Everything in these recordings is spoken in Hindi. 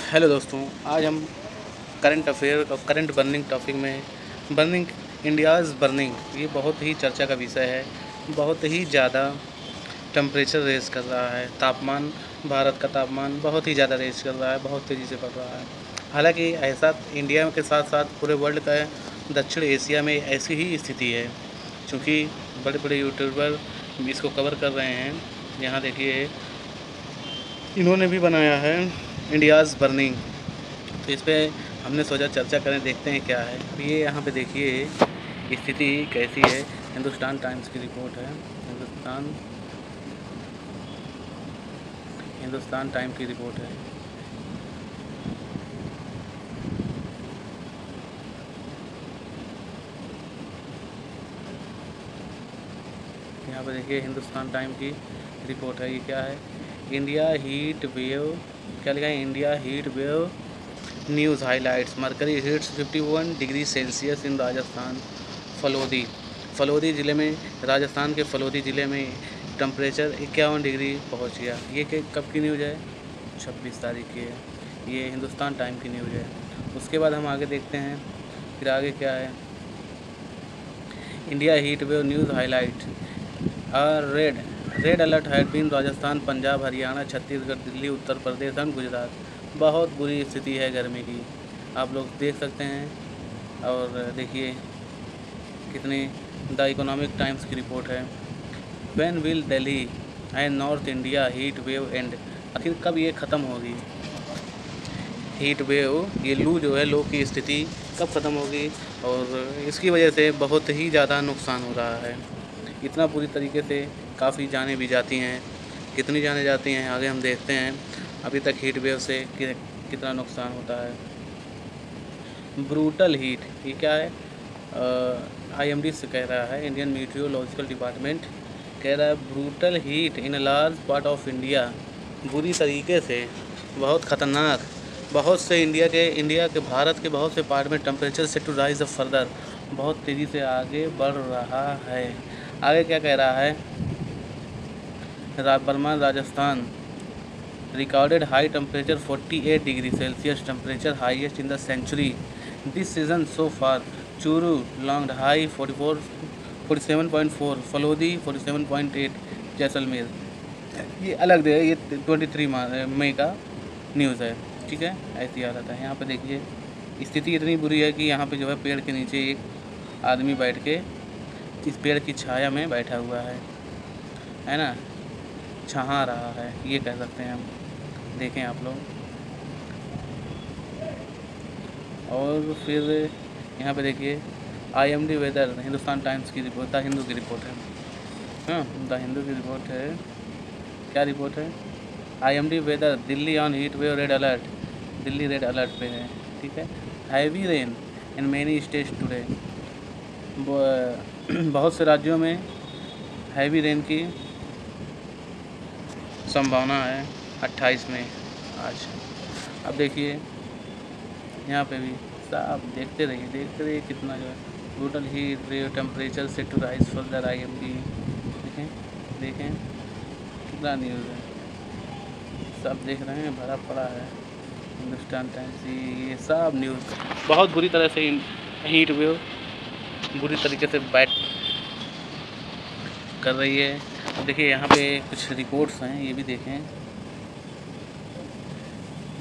हेलो दोस्तों, आज हम करंट अफेयर और करंट बर्निंग टॉपिक में बर्निंग इंडियाज़ बर्निंग, ये बहुत ही चर्चा का विषय है। बहुत ही ज़्यादा टेम्परेचर रेज़ कर रहा है। तापमान, भारत का तापमान बहुत ही ज़्यादा रेज़ कर रहा है, बहुत तेज़ी से बढ़ रहा है। हालांकि ऐसा इंडिया के साथ साथ पूरे वर्ल्ड का दक्षिण एशिया में ऐसी ही स्थिति है, क्योंकि बड़े बड़े यूट्यूबर इसको कवर कर रहे हैं। यहाँ देखिए, इन्होंने भी बनाया है इंडियाज़ बर्निंग, तो इस पे हमने सोचा चर्चा करें, देखते हैं क्या है। अब ये यहाँ पे देखिए स्थिति कैसी है। हिंदुस्तान टाइम्स की रिपोर्ट है। हिंदुस्तान टाइम की रिपोर्ट है। यहाँ पे देखिए हिंदुस्तान टाइम की रिपोर्ट है। ये क्या है? इंडिया हीट वेव, क्या लिखा है? India heat wave news highlights, mercury hits 51 degree Celsius in Rajasthan. Phalodi ज़िले में, राजस्थान के फलोदी ज़िले में टेम्परेचर 51 डिग्री पहुंच गया। ये कब की न्यूज़ है? 26 तारीख की है। ये हिंदुस्तान टाइम की न्यूज़ है। उसके बाद हम आगे देखते हैं, फिर आगे क्या है। India heat wave news highlight, red alert had been Rajasthan, Punjab, Haryana, Chhattisgarh, Delhi, Uttar Pradesh and Gujarat. बहुत बुरी स्थिति है गर्मी की, आप लोग देख सकते हैं। और देखिए कितनी, द इकोनॉमिक टाइम्स की रिपोर्ट है। When will Delhi and north India heat wave and, आखिर कब ये ख़त्म होगी हीट वेव, ये लू जो है, लू की स्थिति कब ख़त्म होगी? और इसकी वजह से बहुत ही ज़्यादा नुकसान हो रहा है। इतना पूरी तरीके से काफ़ी जानें भी जाती हैं। कितनी जानें जाती हैं आगे हम देखते हैं। अभी तक हीट वेव से कितना नुकसान होता है। ब्रूटल हीट, ये क्या है? IMD से कह रहा है, इंडियन मीटियोलॉजिकल डिपार्टमेंट कह रहा है brutal heat in large part of India, बुरी तरीके से, बहुत ख़तरनाक, बहुत से इंडिया के भारत के बहुत से पार्ट में temperature set to rise a further, बहुत तेज़ी से आगे बढ़ रहा है। आगे क्या कह रहा है? Barmer Rajasthan recorded high temperature 48 degree Celsius, temperature highest in the century this season so far. Churu long high 47.4, Phalodi 47.8, Jaisalmer. ये अलग दे, ये 23 मई का न्यूज़ है। ठीक है, ऐसी हालत है। यहाँ पे देखिए स्थिति इतनी बुरी है कि यहाँ पे जो है पेड़ के नीचे एक आदमी बैठ के इस पेड़ की छाया में बैठा हुआ है ना, छहा रहा है, ये कह सकते हैं हम। देखें आप लोग। और फिर यहाँ पे देखिए IMD वेदर, हिंदुस्तान टाइम्स की रिपोर्ट, द हिंदू की रिपोर्ट है। हाँ, द हिंदू की रिपोर्ट है। क्या रिपोर्ट है? IMD weather, Delhi on heat wave red alert, Delhi red alert पे है। ठीक है। Heavy rain in many states today, बहुत से राज्यों में हैवी रेन की संभावना है 28 में आज। अब देखिए यहाँ पे भी साफ, देखते रहिए कितना जो है total heat wave temperature set to rise further IMD। देखें कितना न्यूज़ है, सब देख रहे हैं, भरा पड़ा है। हिंदुस्तान टाइम्स, ये सब न्यूज़ बहुत बुरी तरह से हीट वेव बुरी तरीके से बैट कर रही है। देखिए यहाँ पे कुछ रिपोर्ट्स हैं, ये भी देखें।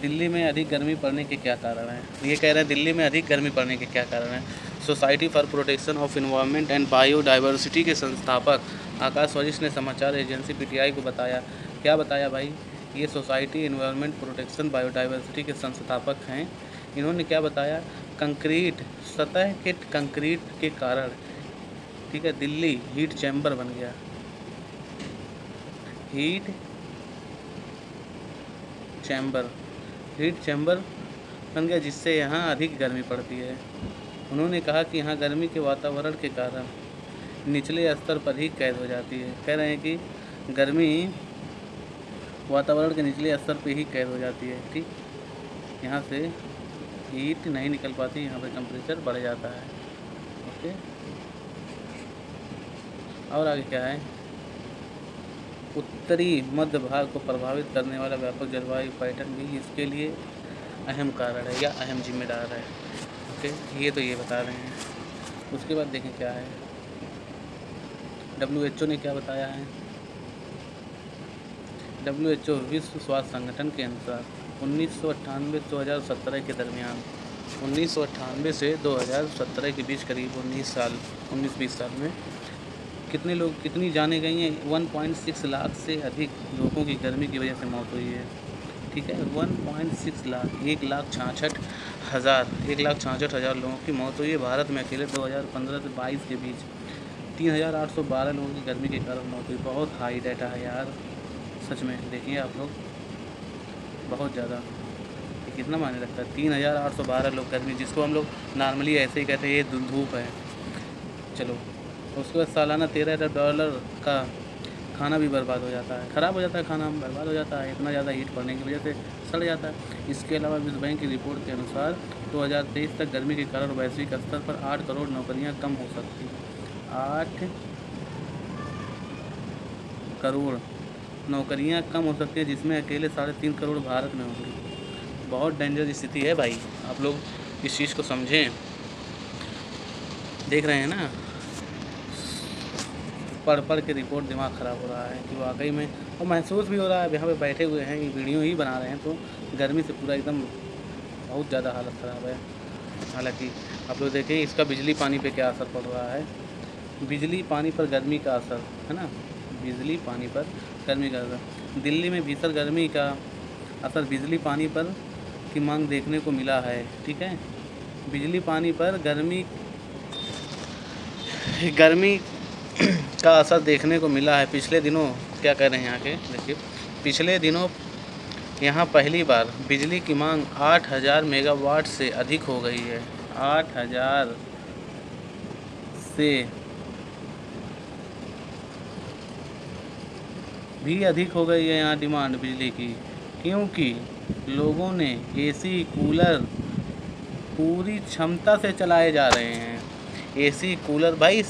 दिल्ली में अधिक गर्मी पड़ने के क्या कारण हैं? ये कह रहे हैं दिल्ली में अधिक गर्मी पड़ने के क्या कारण हैं। Society for protection of environment and biodiversity के संस्थापक आकाश वरिष्ठ ने समाचार एजेंसी PTI को बताया। क्या बताया भाई? ये सोसाइटी इन्वायरमेंट प्रोटेक्शन बायोडाइवर्सिटी के संस्थापक हैं। इन्होंने क्या बताया? सतह के कंक्रीट के कारण, ठीक है, दिल्ली हीट चैम्बर बन गया। हीट चैम्बर बन गया, जिससे यहाँ अधिक गर्मी पड़ती है। उन्होंने कहा कि यहाँ गर्मी के वातावरण के कारण निचले स्तर पर ही कैद हो जाती है। कह रहे हैं कि गर्मी वातावरण के निचले स्तर पे ही कैद हो जाती है। ठीक, यहाँ से हीट नहीं निकल पाती, यहाँ पे टेम्परेचर बढ़ जाता है। ओके, और आगे क्या है? उत्तरी मध्य भाग को प्रभावित करने वाला व्यापक जलवायु पैटर्न भी इसके लिए अहम कारण है या अहम जिम्मेदार है। ओके, ये बता रहे हैं। उसके बाद देखें क्या है, WHO ने क्या बताया है। WHO विश्व स्वास्थ्य संगठन के अनुसार 1998-2017 के दरमियान, 1998 से 2017 के बीच करीब 19-20 साल में कितनी जाने गई हैं। 1.6 लाख से अधिक लोगों की गर्मी की वजह से मौत हुई है। ठीक है, 1.6 लाख, 1,66,000 लोगों की मौत हुई है भारत में अकेले 2015 से 22 के बीच। 3,812 लोगों की गर्मी के कारण मौत हुई। बहुत हाई डाटा है यार, सच में देखिए आप लोग, बहुत ज़्यादा। ये कितना मायने रखता है, 3,812 लोग गर्मी, जिसको हम लोग नॉर्मली ऐसे ही कहते हैं ये धूप है। चलो, उसके बाद सालाना $13,000 का खाना भी बर्बाद हो जाता है, ख़राब हो जाता है, खाना बर्बाद हो जाता है, इतना ज़्यादा हीट पड़ने की वजह से सड़ जाता है। इसके अलावा विश्व बैंक की रिपोर्ट के अनुसार 2023 तक गर्मी के कारण वैश्विक स्तर पर 8 करोड़ नौकरियां कम हो सकती, 8 करोड़ नौकरियां कम हो सकती है, जिसमें अकेले 3.5 करोड़ भारत में होंगी। बहुत डेंजर स्थिति है भाई, आप लोग इस चीज़ को समझें। देख रहे हैं ना, पढ़ के रिपोर्ट दिमाग ख़राब हो रहा है कि वाकई में, और महसूस भी हो रहा है। यहाँ पे बैठे हुए हैं, ये वीडियो ही बना रहे हैं, तो गर्मी से पूरा एकदम बहुत ज़्यादा हालत ख़राब है। हालांकि आप लोग देखें इसका बिजली पानी पे क्या असर पड़ रहा है। बिजली पानी पर गर्मी का असर है ना, बिजली पानी पर गर्मी का असर। दिल्ली में भीषण गर्मी का असर बिजली पानी पर की मांग देखने को मिला है। ठीक है, बिजली पानी पर गर्मी का असर देखने को मिला है। पिछले दिनों क्या कह रहे हैं यहाँ के, देखिए, पिछले दिनों यहाँ पहली बार बिजली की मांग 8,000 मेगावाट से अधिक हो गई है। 8,000 से भी अधिक हो गई है यहाँ डिमांड बिजली की, क्योंकि लोगों ने एसी कूलर पूरी क्षमता से चलाए जा रहे हैं। एसी कूलर भाई,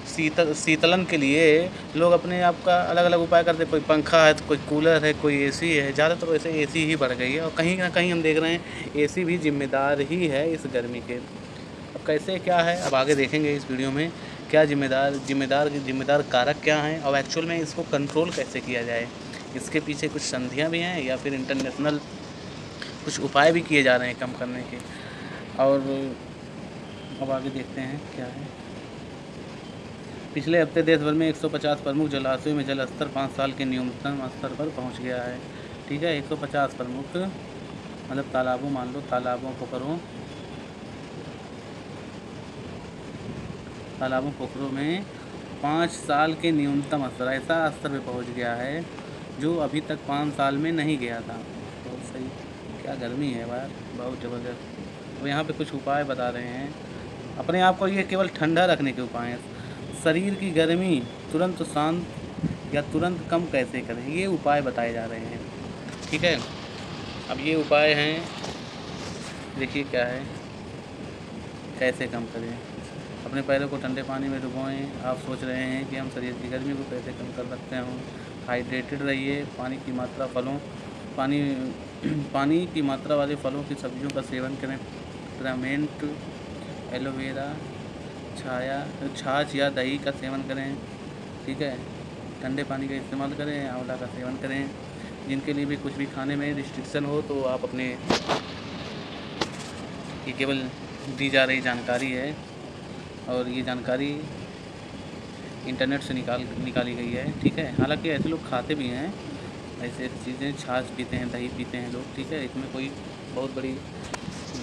शीतलन के लिए लोग अपने आप का अलग अलग उपाय करते हैं। कोई पंखा है तो कोई कूलर है, कोई एसी है। ज़्यादातर तो वैसे एसी ही बढ़ गई है, और कहीं ना कहीं हम देख रहे हैं एसी भी जिम्मेदार ही है इस गर्मी के। अब कैसे क्या है, अब आगे देखेंगे इस वीडियो में, क्या जिम्मेदार कारक क्या हैं, और एक्चुअल में इसको कंट्रोल कैसे किया जाए। इसके पीछे कुछ संधियाँ भी हैं या फिर इंटरनेशनल कुछ उपाय भी किए जा रहे हैं कम करने के। और अब आगे देखते हैं क्या है। पिछले हफ्ते देश भर में 150 प्रमुख जलाशयों में जल स्तर 5 साल के न्यूनतम स्तर पर पहुंच गया है। ठीक है, 150 प्रमुख मतलब तालाबों, मान लो तालाबों, पोखरों में 5 साल के न्यूनतम स्तर, ऐसा स्तर पे पहुंच गया है जो अभी तक 5 साल में नहीं गया था। बहुत सही, क्या गर्मी है यार, बहुत ज़बरदस्त। तो यहाँ पे कुछ उपाय बता रहे हैं अपने आप को, ये केवल ठंडा रखने के उपाय हैं। शरीर की गर्मी तुरंत शांत या तुरंत कम कैसे करें, ये उपाय बताए जा रहे हैं। ठीक है, अब ये उपाय हैं, देखिए क्या है, कैसे कम करें। अपने पैरों को ठंडे पानी में डुबोएं। आप सोच रहे हैं कि हम शरीर की गर्मी को कैसे कम कर सकते हैं। हाइड्रेटेड रहिए। पानी की मात्रा वाले फलों की सब्जियों का सेवन करें। पेपरमिंट, एलोवेरा, छाछ या दही का सेवन करें। ठीक है, ठंडे पानी का इस्तेमाल करें, आंवला का सेवन करें। जिनके लिए भी कुछ भी खाने में रिस्ट्रिक्शन हो तो आप अपने, ये केवल दी जा रही जानकारी है, और ये जानकारी इंटरनेट से निकाली गई है। ठीक है, हालांकि ऐसे लोग खाते भी हैं ऐसे चीज़ें, छाछ पीते हैं, दही पीते हैं लोग। ठीक है, इसमें कोई बहुत बड़ी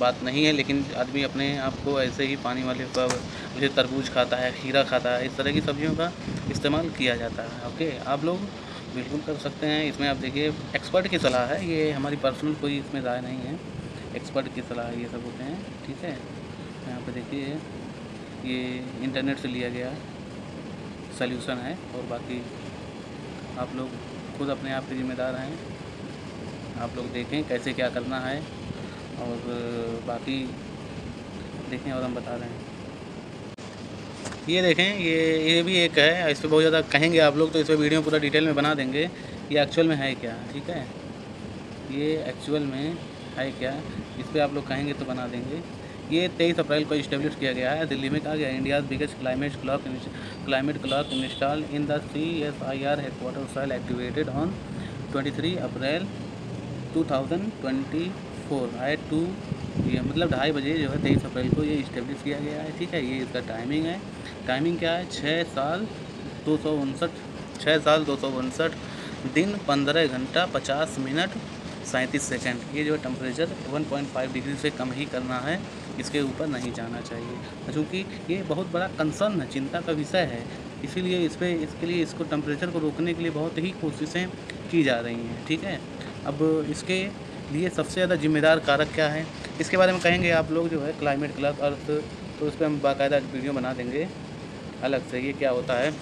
बात नहीं है, लेकिन आदमी अपने आप को ऐसे ही पानी वाले जैसे तरबूज खाता है, खीरा खाता है, इस तरह की सब्जियों का इस्तेमाल किया जाता है। ओके, आप लोग बिल्कुल कर सकते हैं। इसमें आप देखिए, एक्सपर्ट की सलाह है, ये हमारी पर्सनल कोई इसमें राय नहीं है, एक्सपर्ट की सलाह ये सब होते हैं। ठीक है, यहाँ पे देखिए ये इंटरनेट से लिया गया सल्यूशन है, और बाकी आप लोग खुद अपने आप के ज़िम्मेदार हैं। आप लोग देखें कैसे क्या करना है, और बाकी देखें, और हम बता रहे हैं। ये देखें, ये भी एक है, इस पर बहुत ज़्यादा कहेंगे आप लोग तो इस पर वीडियो पूरा डिटेल में बना देंगे। ये एक्चुअल में है क्या। ठीक है, ये एक्चुअल में है क्या, इस पर आप लोग कहेंगे तो बना देंगे। ये 23 अप्रैल को इस्टेब्लिश किया गया है, दिल्ली में कहा गया India's biggest climate clock install in the CSIR headquarter shall activated on 23 April 2024 at 2 PM, मतलब 2:30 बजे जो है 23 अप्रैल को ये इस्टेब्लिश किया गया है। ठीक है, ये इसका टाइमिंग है। टाइमिंग क्या है, 6 साल 259 दिन 15 घंटा 50 मिनट 37 सेकंड। ये जो टेम्परेचर 1.5 डिग्री से कम ही करना है, इसके ऊपर नहीं जाना चाहिए, क्योंकि ये बहुत बड़ा कंसर्न है, चिंता का विषय है। इसीलिए इसके लिए इसको टेम्परेचर को रोकने के लिए बहुत ही कोशिशें की जा रही हैं। ठीक है, अब इसके लिए सबसे ज़्यादा जिम्मेदार कारक क्या है, इसके बारे में कहेंगे आप लोग जो है क्लाइमेट क्लॉक अर्थ, तो उस पर हम बाकायदा वीडियो बना देंगे अलग से। ये क्या होता है,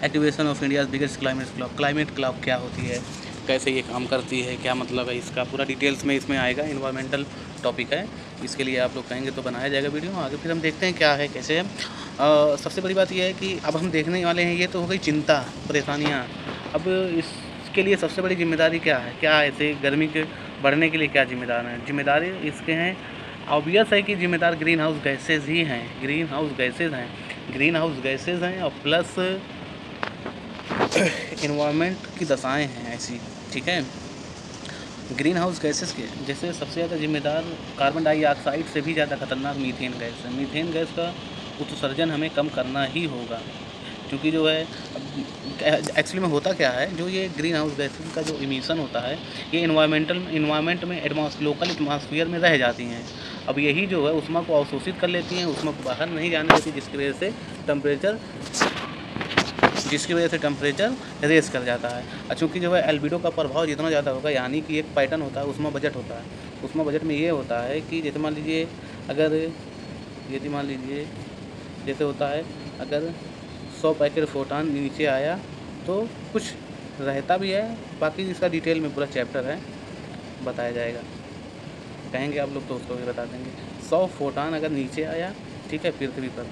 activation of India's biggest climate clock क्या होती है, कैसे ये काम करती है, क्या मतलब है इसका, पूरा डिटेल्स में इसमें आएगा। इन्वायरमेंटल टॉपिक है, इसके लिए आप लोग कहेंगे तो बनाया जाएगा वीडियो। आगे फिर हम देखते हैं क्या है कैसे है। सबसे बड़ी बात यह है कि अब हम देखने वाले हैं, ये तो हो गई चिंता परेशानियाँ। अब इसके लिए सबसे बड़ी जिम्मेदारी क्या है, क्या ऐसे गर्मी के बढ़ने के लिए क्या जिम्मेदार हैं, जिम्मेदारी इसके हैं ऑब्वियस है कि जिम्मेदार ग्रीन हाउस गैसेज ही हैं, ग्रीन हाउस गैसेज हैं और प्लस इन्वायरमेंट की दशाएं हैं ऐसी। ठीक है, ग्रीन हाउस गैसेस के जैसे सबसे ज़्यादा जिम्मेदार कार्बन डाइऑक्साइड से भी ज़्यादा खतरनाक मीथेन गैस है। मीथेन गैस का उत्सर्जन हमें कम करना ही होगा, क्योंकि जो है एक्चुअली में होता क्या है, जो ये ग्रीन हाउस गैसेस का जो इमिशन होता है, ये इन्वायरमेंट में लोकल एटमॉस्फेयर में रह जाती हैं। अब यही जो है ऊष्मा को अवशोषित कर लेती हैं, ऊष्मा को बाहर नहीं जाने देती, जिसकी वजह से टेम्परेचर रेस कर जाता है। और चूँकि जो है एल्बिडो का प्रभाव जितना ज़्यादा होगा, यानी कि एक पैटर्न होता है, ऊष्मा बजट होता है। ऊष्मा बजट में ये होता है कि जैसे मान लीजिए जैसे होता है, अगर 100 पैकेट फोटान नीचे आया तो कुछ रहता भी है, बाकी इसका डिटेल में पूरा चैप्टर है, बताया जाएगा। कहेंगे आप लोग तो उसको भी बता देंगे। 100 फोटान अगर नीचे आया, ठीक है, पृथ्वी पर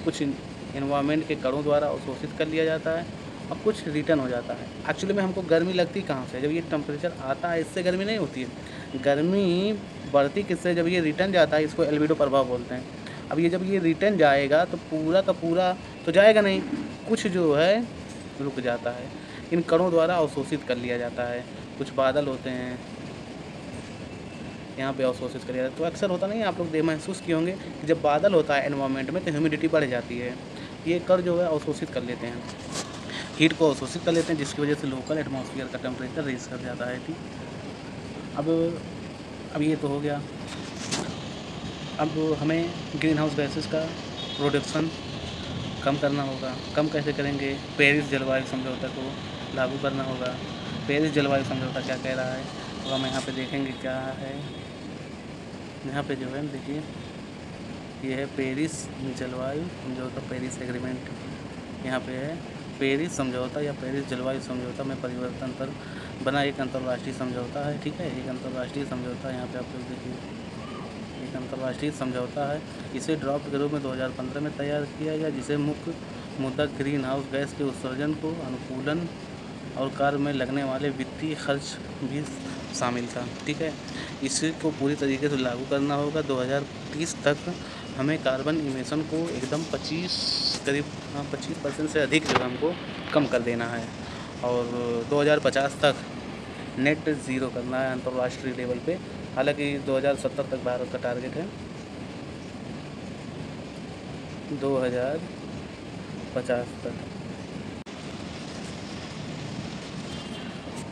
कुछ एनवायरनमेंट के कणों द्वारा अवशोषित कर लिया जाता है और कुछ रिटर्न हो जाता है। एक्चुअली में हमको गर्मी लगती कहाँ से, जब ये टेम्परेचर आता है इससे गर्मी नहीं होती है, गर्मी बढ़ती किससे, जब ये रिटर्न जाता है, इसको एल्बिडो प्रभाव बोलते हैं। अब ये जब ये रिटर्न जाएगा तो पूरा का पूरा तो जाएगा नहीं, कुछ जो है रुक जाता है, इन कणों द्वारा अवशोषित कर लिया जाता है। कुछ बादल होते हैं यहाँ पे अवशोषित कर लिया जाता है। तो अक्सर होता नहीं है, आप लोग महसूस किए होंगे कि जब बादल होता है एनवायरनमेंट में तो ह्यूमिडिटी बढ़ जाती है, ये कण जो है अवशोषित कर लेते हैं, हीट को अवशोषित कर लेते हैं, जिसकी वजह से लोकल एटमॉस्फेयर का टेम्परेचर रेस कर जाता है। ठीक, अब ये तो हो गया। अब हमें ग्रीन हाउस गैसेस का प्रोडक्शन कम करना होगा। कम कैसे करेंगे, पेरिस जलवायु समझौता को लागू करना होगा। पेरिस जलवायु समझौता क्या कह रहा है, तो हम यहाँ पे देखेंगे क्या है। यहाँ पे जो है देखिए, ये है पेरिस जलवायु समझौता, पेरिस एग्रीमेंट। यहाँ पे है पेरिस समझौता या पेरिस जलवायु समझौता में परिवर्तन पर बना एक अंतर्राष्ट्रीय समझौता है। ठीक है, एक अंतर्राष्ट्रीय समझौता, यहाँ पे आप लोग देखिए, एक अंतर्राष्ट्रीय समझौता है। इसे ड्राफ्ट के रूप में 2015 में तैयार किया गया, जिसे मुख्य मुद्दा ग्रीन हाउस गैस के उत्सर्जन को अनुकूलन और कार्य में लगने वाले वित्तीय खर्च भी शामिल था। ठीक है, इसको पूरी तरीके से लागू करना होगा। 2030 तक हमें कार्बन इमिशन को एकदम 25% से अधिक जो हमको कम कर देना है, और 2050 तक नेट ज़ीरो करना है अंतर्राष्ट्रीय लेवल पे। हालांकि 2070 तक भारत का टारगेट है 2050 तक।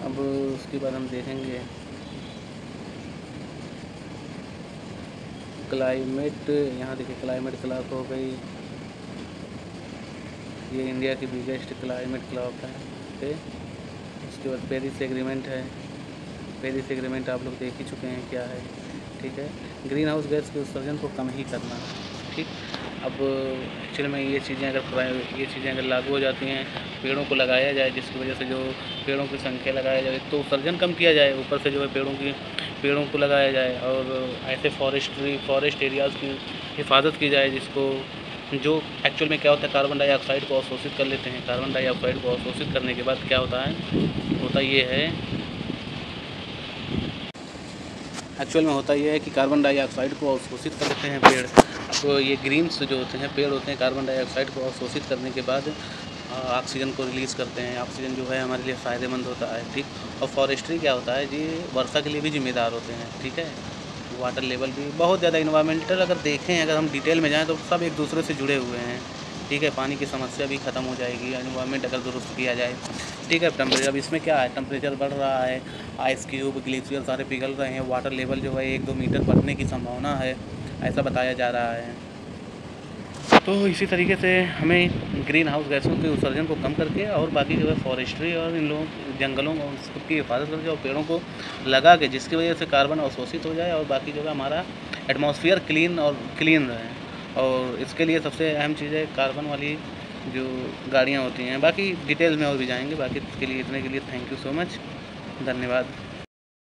अब उसके बाद हम देखेंगे क्लाइमेट, यहाँ देखिए क्लाइमेट क्लॉक हो गई, ये इंडिया की बिगेस्ट क्लाइमेट क्लॉक है। फिर उसके बाद पेरिस एग्रीमेंट है, पेरिस एग्रीमेंट आप लोग देख ही चुके हैं क्या है। ठीक है, ग्रीन हाउस गैस के उत्सर्जन को कम ही करना है। ठीक, अब एक्चुअली में ये चीज़ें अगर लागू हो जाती हैं, पेड़ों को लगाया जाए, जिसकी वजह से जो पेड़ों की संख्या लगाया जाए तो उत्सर्जन कम किया जाए, ऊपर से जो है पेड़ों को लगाया जाए, और ऐसे फॉरेस्ट एरियाज़ की हिफाजत की जाए, जो एक्चुअल में क्या होता है, कार्बन डाइऑक्साइड को अवशोषित कर लेते हैं। कार्बन डाइऑक्साइड को अवशोषित करने के बाद क्या होता है, ये है एक्चुअल में होता ये है कि कार्बन डाइऑक्साइड को अवशोषित कर लेते हैं पेड़। तो ये ग्रीन्स जो होते हैं, पेड़ होते हैं, कार्बन डाइऑक्साइड को अवशोषित करने के बाद ऑक्सीजन को रिलीज़ करते हैं। ऑक्सीजन जो है हमारे लिए फ़ायदेमंद होता है, ठीक। और फॉरेस्ट्री क्या होता है जी, वर्षा के लिए भी जिम्मेदार होते हैं, ठीक है। वाटर लेवल भी बहुत ज़्यादा इन्वायरमेंटल अगर देखें, अगर हम डिटेल में जाएँ तो सब एक दूसरे से जुड़े हुए हैं, ठीक है। पानी की समस्या भी ख़त्म हो जाएगी, एनवायरनमेंट अगर दुरुस्त किया जाए, ठीक है। टेम्परेचर अब इसमें क्या है, टेम्परेचर बढ़ रहा है, आइस क्यूब ग्लेशियर सारे पिघल रहे हैं, वाटर लेवल जो है 1-2 मीटर बढ़ने की संभावना है, ऐसा बताया जा रहा है। तो इसी तरीके से हमें ग्रीन हाउस गैसों के उत्सर्जन को कम करके और बाकी जो है फॉरेस्ट्री और इन लोगों जंगलों और उसकी हिफाजत करके और पेड़ों को लगा के, जिसकी वजह से कार्बन अवशोषित हो जाए और बाकी जो है हमारा एटमॉस्फेयर क्लीन रहे। और इसके लिए सबसे अहम चीज़ है कार्बन वाली जो गाड़ियाँ होती हैं। बाकी डिटेल में और भी जाएंगे, बाकी इसके लिए इतने के लिए थैंक यू सो मच, धन्यवाद।